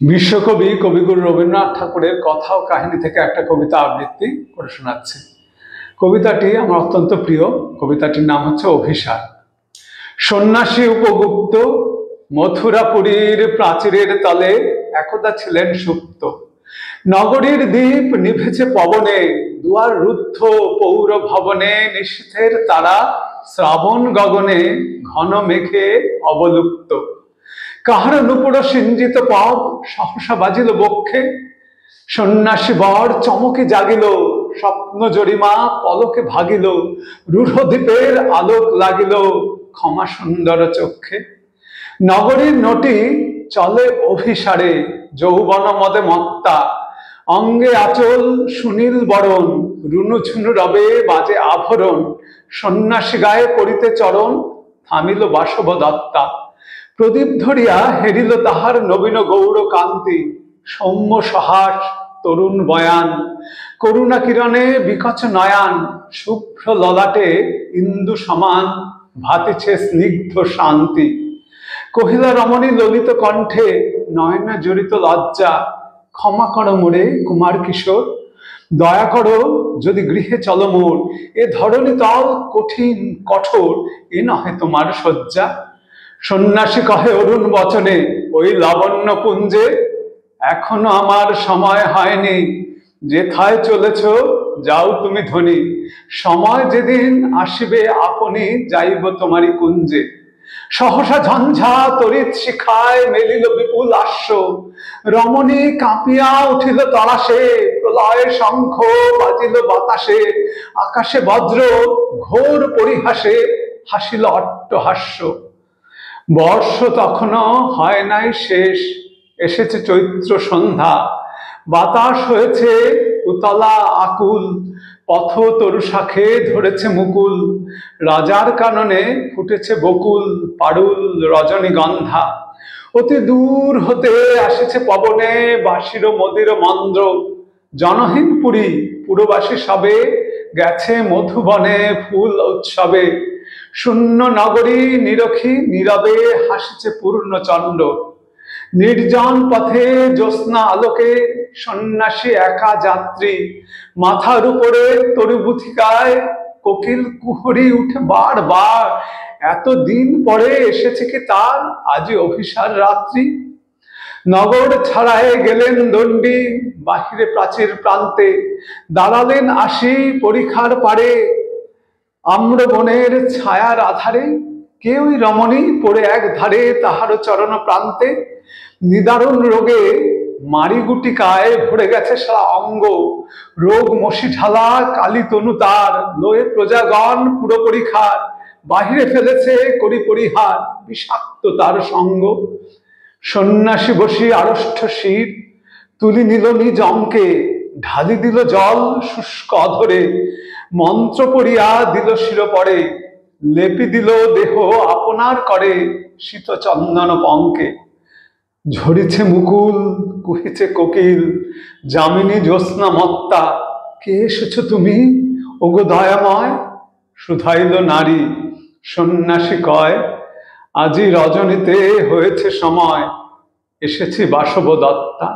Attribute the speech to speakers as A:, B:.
A: বিশ্বকবি কবিগুরু রবীন্দ্রনাথ ঠাকুরের কথা ও কাহিনী থেকে একটা কবিতা আবৃত্তি করে শোনাচ্ছি। কবিতাটি আমার অত্যন্ত প্রিয়। কবিতাটির নাম হচ্ছে অভিসার। সন্ন্যাসী উপগুপ্ত মথুরাপুরীর প্রাচীরের তলে একদা ছিলেন সুপ্ত। নগরীর দ্বীপ নিভেছে পবনে, দুয়ার রুদ্ধ পৌর ভবনে, নিশীথের তারা শ্রাবণ গগনে, ঘন মেঘে অবলুপ্ত। কাহার নূপুর সিঞ্জিত পদ সহসা বাজিল বক্ষে, সন্ন্যাসী বর চমকে জাগিল, স্বপ্ন জরিমা পলকে ভাগিল, রূঢ় দ্বীপের আলোক লাগিল ক্ষমা সুন্দর চক্ষে। নগরীর নটি চলে অভিসারে, যৌবন মদে মত্তা, অঙ্গে আচল সুনীল বরণ, রুনু ঝুনু রবে বাজে আভরণ, সন্ন্যাসী গায়ে পড়িতে চরণ, থামিল বাসব দত্তা। প্রদীপ ধরিয়া হেরিল তাহার নবীন গৌর কান্তি, সৌম্য সহাস তরুণ বয়ান, করুণা কিরণে বিকচ নয়ান, শুভ্র ললাটে ইন্দু সমান ভাতিছে স্নিগ্ধ শান্তি। কহিলা রমণী ললিত কণ্ঠে, নয়না জড়িত লজ্জা, ক্ষমা করো মোরে কুমার কিশোর, দয়া করো যদি গৃহে চলো মোর, এ ধরণী তল কঠিন কঠোর, এ নহে তোমার শয্যা। সন্ন্যাসী কহে অরুণ বচনে, ওই লাবণ্য পুঞ্জে এখনো আমার সময় হয়নি, যেথায় চলেছ যাও তুমি ধনী, সময় যেদিন আসিবে আপনি যাইব তোমারই কুঞ্জে। সহসা ঝঞ্ঝা তড়িৎ শিখায় মেলিল বিপুল আশ্ব, রমণী কাঁপিয়া উঠিল তরাসে, প্রলয় শঙ্খ বাজিল বাতাসে, আকাশে বজ্র ঘোর পরিহাসে হাসিল অট্টহাস্য। বর্ষ তখনও হয় নাই শেষ, এসেছে চৈত্র সন্ধ্যা, বাতাস হয়েছে উতলা আকুল, পথ তরু শাখে ধরেছে মুকুল, রাজার কাননে ফুটেছে বকুল, পারুল রজনীগন্ধা। অতি দূর হতে আসেছে পবনে বাঁশির মদির মন্দ্র, জনহীন পুরী পুরবাসী সবে গেছে মধুবনে ফুল উৎসবে, শূন্য নগরী নিরখী নীরবে হাসিছে পূর্ণচন্দ্র। নির্জন পথে জ্যোৎস্না আলোকে সন্ন্যাসী একা যাত্রী, মাথার উপরে তরুবুথিকায় কোকিল কুহরি উঠে বারবার, এতদিন পরে এসেছে কি তার আজি অভিসার রাত্রি। নগর ছাড়ায় গেলেন দণ্ডী বাহিরে প্রাচীর প্রান্তে, দাঁড়ালেন আসি পরিখার পারে, আম্র বনের ছায়ার আধারে, কেউই রমণী পড়ে এক ধারে তাহার চরণ প্রান্তে। নিদারুণ রোগে মারিগুটিকায় ভরে গেছে সারা অঙ্গ, রোগ মশি ঢালা কালী তনু তার, লয়ে প্রজাগণ পুরো পরিখার, বাহিরে ফেলেছে করি পরিহার বিষাক্ত তার সঙ্গ। সন্ন্যাসী বসি আড়ষ্ঠ শির তুলি নিল নিজ অঙ্কে, ঢালি দিল জল শুষ্ক অধরে, মন্ত্র পড়িয়া দিল শিরোপরে, লেপি দিল দেহ আপনার করে শীত চন্দন পঙ্কে। ঝরিছে মুকুল কুহিছে কোকিল, যামিনী জ্যোৎস্না মত্তা, কে এসেছ তুমি ওগো দয়াময়, শুধাইল নারী। সন্ন্যাসী কয়, আজি রজনীতে হয়েছে সময়, এসেছি বাসব দত্তা।